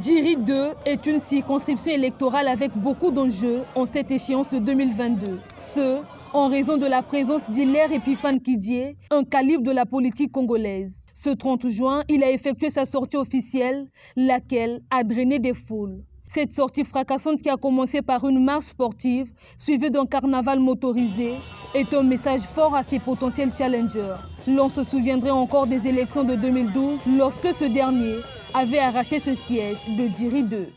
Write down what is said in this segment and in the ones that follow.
Djiri 2 est une circonscription électorale avec beaucoup d'enjeux en cette échéance de 2022. Ce, en raison de la présence d'Hilaire Epiphane Kidié, un calibre de la politique congolaise. Ce 30 juin, il a effectué sa sortie officielle, laquelle a drainé des foules. Cette sortie fracassante qui a commencé par une marche sportive, suivie d'un carnaval motorisé, est un message fort à ses potentiels challengers. L'on se souviendrait encore des élections de 2012, lorsque ce dernier avait arraché ce siège de Djiri 2.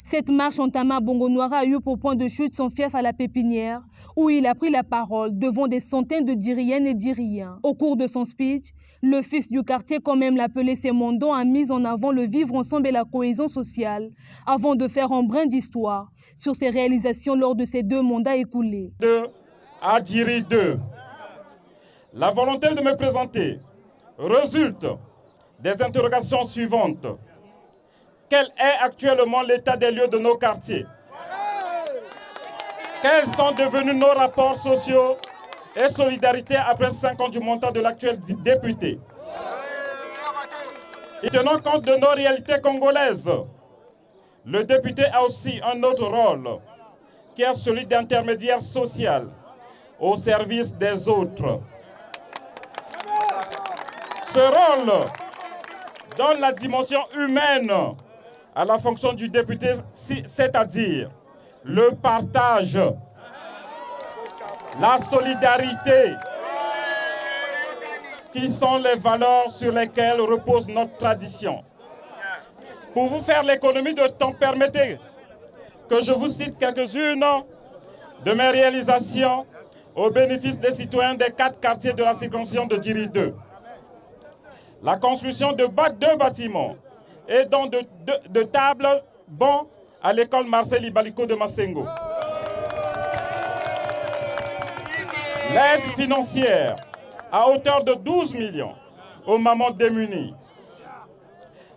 Cette marche en Tama Bongo-Noira a eu pour point de chute son fief à la Pépinière, où il a pris la parole devant des centaines de Djiriennes et Djiriens. Au cours de son speech, le fils du quartier, comme même l'appelait Sémondon, a mis en avant le vivre ensemble et la cohésion sociale, avant de faire un brin d'histoire sur ses réalisations lors de ses 2 mandats écoulés. À Djiri 2, la volonté de me présenter résulte des interrogations suivantes. Quel est actuellement l'état des lieux de nos quartiers? Quels sont devenus nos rapports sociaux et solidarité après 5 ans du mandat de l'actuel député? Et tenant compte de nos réalités congolaises, le député a aussi un autre rôle, qui est celui d'intermédiaire social au service des autres. Ce rôle donne la dimension humaine à la fonction du député, c'est-à-dire le partage, la solidarité, qui sont les valeurs sur lesquelles repose notre tradition. Pour vous faire l'économie de temps, permettez que je vous cite quelques-unes de mes réalisations au bénéfice des citoyens des 4 quartiers de la circonscription de Djiri 2. La construction de 2 bâtiments et donc de tables bancs à l'école Marcel Ibaliko de Masengo. L'aide financière à hauteur de 12 millions aux mamans démunies.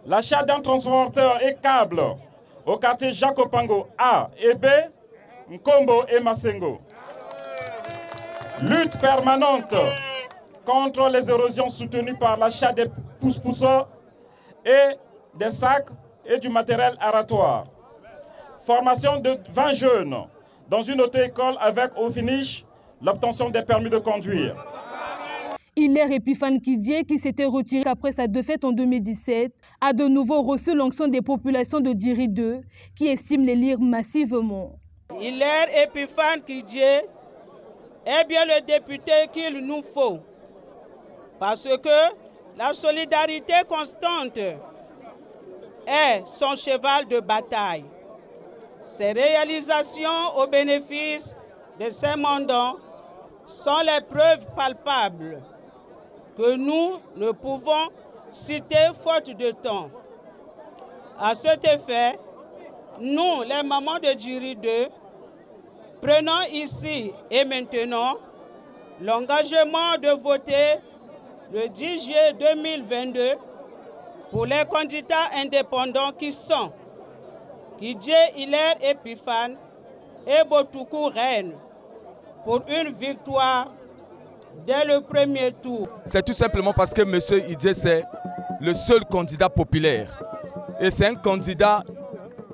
L'achat d'un transporteur et câble au quartier Jacopango A et B, Nkombo et Masengo. Lutte permanente contre les érosions soutenues par l'achat des pousse-pousseurs et des sacs et du matériel aratoire. Formation de 20 jeunes dans une auto-école avec au finish l'obtention des permis de conduire. Hilaire Epiphane Kidié, qui s'était retiré après sa défaite en 2017, a de nouveau reçu l'onction des populations de Djiri 2, qui estiment l'élire massivement. Hilaire Epiphane Kidié est bien le député qu'il nous faut, parce que la solidarité constante est son cheval de bataille. Ses réalisations au bénéfice de ses mandats sont les preuves palpables que nous ne pouvons citer faute de temps. À cet effet, nous, les mamans de Djiri 2, prenons ici et maintenant l'engagement de voter le 10 juillet 2022 pour les candidats indépendants qui sont Kidié Hilaire Epiphane et Botoukou Reine pour une victoire dès le premier tour. C'est tout simplement parce que M. Kidié, c'est le seul candidat populaire. Et c'est un candidat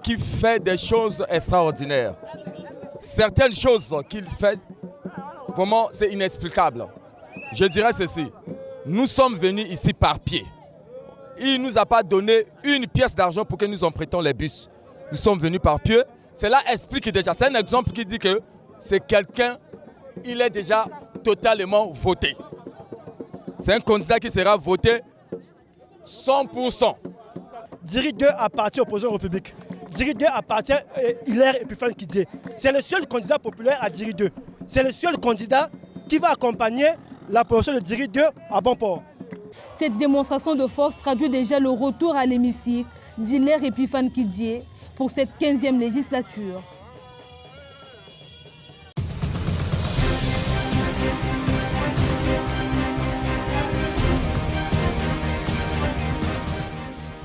qui fait des choses extraordinaires. Certaines choses qu'il fait, vraiment, c'est inexplicable. Je dirais ceci. Nous sommes venus ici par pied. Il ne nous a pas donné une pièce d'argent pour que nous empruntions les bus. Nous sommes venus par pied. Cela explique déjà. C'est un exemple qui dit que c'est quelqu'un, il est déjà totalement voté. C'est un candidat qui sera voté 100%. Djiri 2 appartient au président de la République. Djiri 2 appartient à Hilaire Epiphane Kidié. C'est le seul candidat populaire à Djiri 2. C'est le seul candidat qui va accompagner la promotion de Djiri 2 à bon port. Cette démonstration de force traduit déjà le retour à l'hémicycle d'Hilaire Epiphane Kidié pour cette 15e législature.